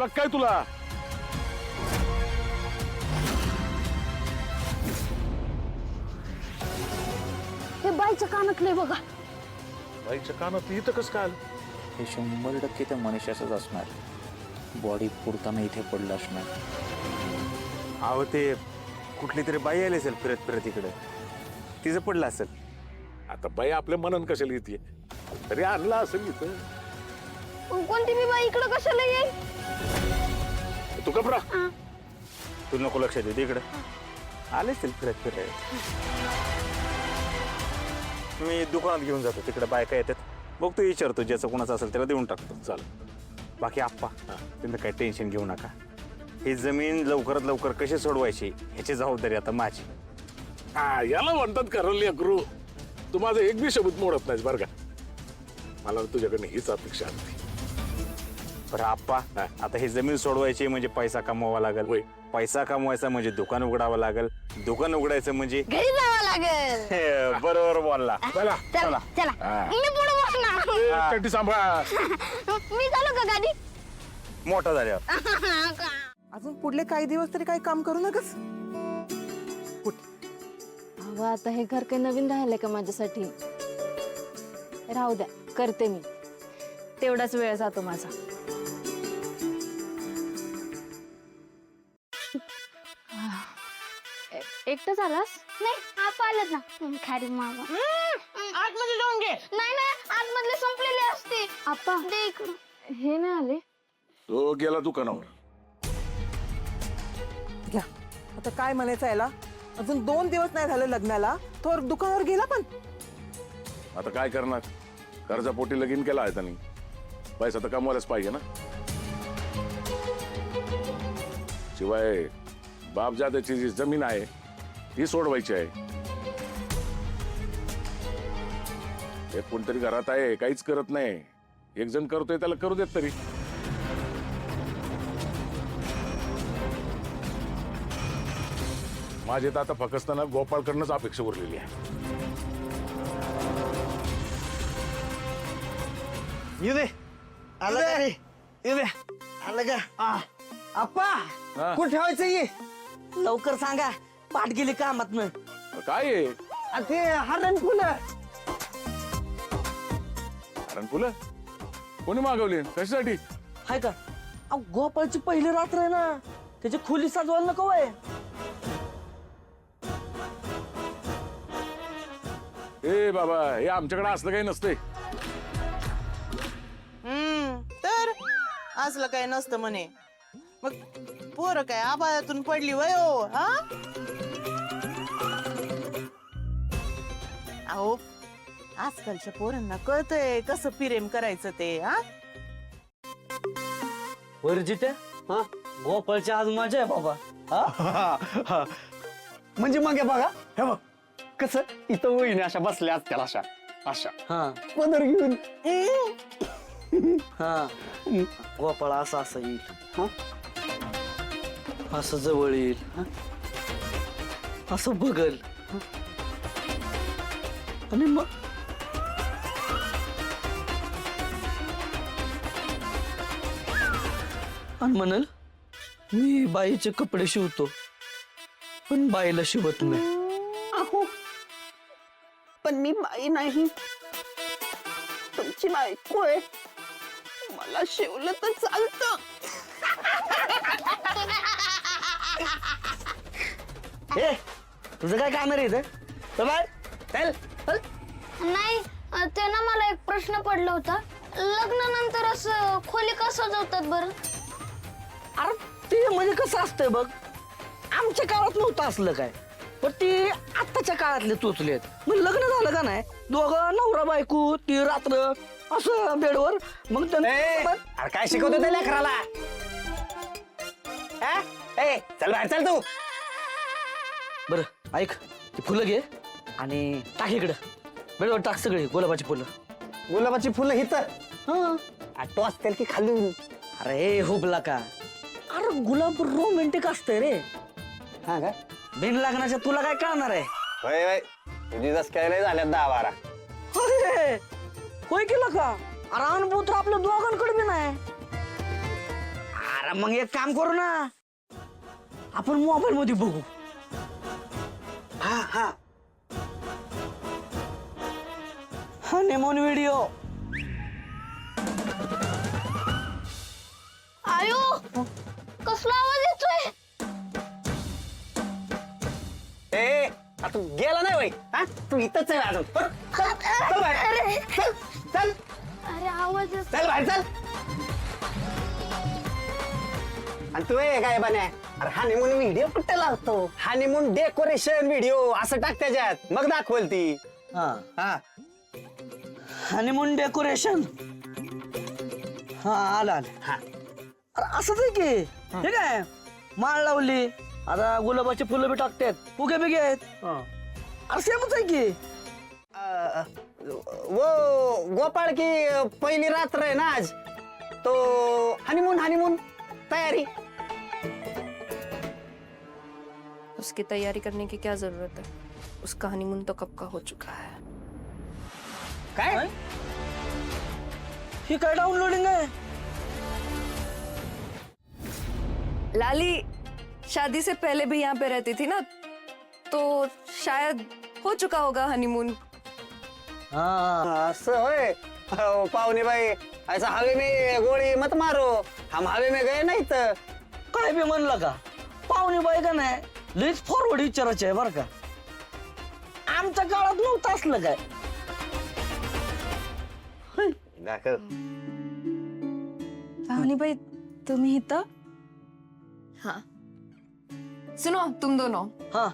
गावला काय तुला? हे बाईचं कानातलंय बघा. बाईच्या कानात इथं कसं काय आलं? हे 100% त्या मनुष्याचंच असणार. बॉडी पुरताना इथे पडलं असणार. अहो ते कुठली तरी बाई आली असेल फिरत फिरत इकडे, तिचं पडलं असेल. आता बाई आपल्या मनन कशाला येते? तरी आणला असेल इथं. कोणती बी बाई इकडं कशाला येईल? तू कपडा तू नको लक्ष दे इकडे. आले असेल फिरत फिरत. मी दुकानात घेऊन जातो, तिकडे बायका येतात, बघतो विचारतो, ज्याचं कोणाचं असेल त्याला देऊन टाकतो. चल. बाकी आप्पा तुम्ही काही टेन्शन घेऊ नका. ही जमीन लवकरात लवकर कशी सोडवायची ह्याची जबाबदारी आता माझी. याला म्हणतात करल लेकरू. तू माझं एक बी शब्द मोडत नाहीस बरं का. मला तुझ्याकडनं हीच अपेक्षा असते. बरं आप्पा, आता ही जमीन सोडवायची म्हणजे पैसा कमवावा लागेल. होय. पैसा कमवायचा म्हणजे दुकान उघडावं लागेल. दुकान उघडायचं म्हणजे घरी जावं लागेल. बरोबर बोलला. चला चला चला मी पुढे बसणार. चड्डी सांभाळ. मी चालू का गाडी? मोठा झाल्यावर अजून पुढले काही दिवस तरी काही काम करू नकस. अहो आता हे घर काही नवीन राहिलंय का माझ्यासाठी? राहू द्या, करते मी. तेवढाच वेळ जातो माझा. एकटाच आलास? नाही आप आलत ना. खारी मावा आतमध्ये जाऊन घे. नाही ना, आतमधले संपलेले असते. आप्पा दे इकडं. हे नाही आले. तो गेला दुकानावर. घ्या आता काय म्हणायचं याला. अजून 2 दिवस नाही झाले लग्नाला, तो दुकानावर गेला. पण आता काय करणार? कर्जापोटी लगीन केला आहे त्यांनी. पैसा तर कमवायलाच पाहिजे ना. शिवाय बाप जात्याची जी जमीन आहे ती सोडवायची आहे. एक कोणतरी घरात आहे, काहीच करत नाही. एक जण करतोय, त्याला करू देत तरी. माझे तर आता फकस्ताना गोपाळकडनंच अपेक्षा उरलेली आहे. येऊ दे. आलं का रे? येऊ दे. आलं का? आप्पा हा. कुठे ठेवायचं ये? लवकर सांगा, पाठ गेली कामातनं. काय आहे? ते हरण फुलं. कारण फुलं कोणी मागवली? कशासाठी? हाय का? अहो गोपाळची पहिली रात्र आहे ना, त्याची खोली साजवायला नको आहे. ए बाबा, हे आमच्याकडे असलं काही नसतंय. तर असलं काय नसतं म्हणे. मग पोरं काय आबाळातून पडली वय हो? हा अहो आजकालच्या पोरांना कळतंय कसं प्रेम करायचं ते. हा वरजित हा गोपाळच्या आज मजा आहे बाबा. हा म्हणजे मग हे बघा, हे बघ कसं इथं वहिनी अशा बसल्या त्याला अशा अशा हा पदर घेऊन हा गोपाळ असं असं येईल. हा असं जवळ येईल. हा? असं बघल. हा? आणि मग आणि म्हणाल मी बाईचे कपडे शिवतो, पण बाईला शिवत नाही. अहो पण मी बाई नाही, तुमची बायको आहे. मला शिवलं तर चालतं. ए तुझं काय काम रे इथं? चल बाहेर. चल चल. नाही ते ना, मला एक प्रश्न पडला होता. लग्नानंतर असं खोली का सजवतात बरं? अरे ते म्हणजे कसं असतंय बघ, आमच्या काळात नव्हतं असलं काय, पण ती आत्ताच्या काळातले चोचलेत. मग लग्न झालं का नाही, दोघं नवरा बायको ती रात्र असं बेडवर. मग अरे काय शिकवतो त्या लेकराला? ए चल बाहेर चल तू. बर ऐक, ती फुलं घे आणि टाक इकडं बेडवर. टाक सगळी गुलाबाची फुलं. गुलाबाची फुलं हित आटो असतील की खालून. अरे हुबला का, अरे गुलाब रोमॅन्टिक असतंय रे. हा का? बिन लग्नाच्या तुला काय कळणार आहे? होय होय, तुझी जस काय लय झाल्यात 10-12. होय होय केलं का? अरे अनुभव तर आपल्या दोघांकडे बी नाही. अरे मग एक काम करू ना, आपण मोबाईल मध्ये बघू. हा हा हनीमून व्हिडिओ. आयो कसला आवाज येतोय? ए तू गेला नाही बाई, हा तू इथंच आहे अजून. चल, चल बाहेर. चल चल अरे आवाज येतोय. चल बाहेर चल. आणि तू आहे काय बन्या, अरे हनीमून व्हिडिओ कुठे लावतो? हनीमून डेकोरेशन व्हिडिओ असं टाक त्याच्यात, मग दाखवल ती. हा, हा हनीमून डेकोरेशन. हा आलं आलं. हा अरे असंच आहे की, हे काय माळ लावली, आता गुलाबाची फुलं बी टाकतात, फुगे बिगे आहेत. अरे सेमच आहे की. वो गोपाळ की पहिली रात्र आहे ना आज, तो हनीमून हनीमून तयारी. उसकी तैयारी करने की क्या जरूरत है? उसका हनीमून तो कब का हो चुका है. काय ही काय डाउनलोडिंग आहे? लाली शादी से पहले भी यहाँ पे रहती थी ना, तो शायद हो चुका होगा हनीमून. हा, असं होय. हो, पाहुणे बाई ऐसा हवे में गोळी मत मारो, हम हवे में गए नाही तर. काय बी म्हणलं का, पाहुणे बाई का नाही लईच फॉरवर्ड विचारायचे आहे बरं का. आमच्या काळात नव्हतं असलं काय. दाखव. पाहुणीबाई तुम्ही इथं? हाँ सुनो तुम दोनों, हा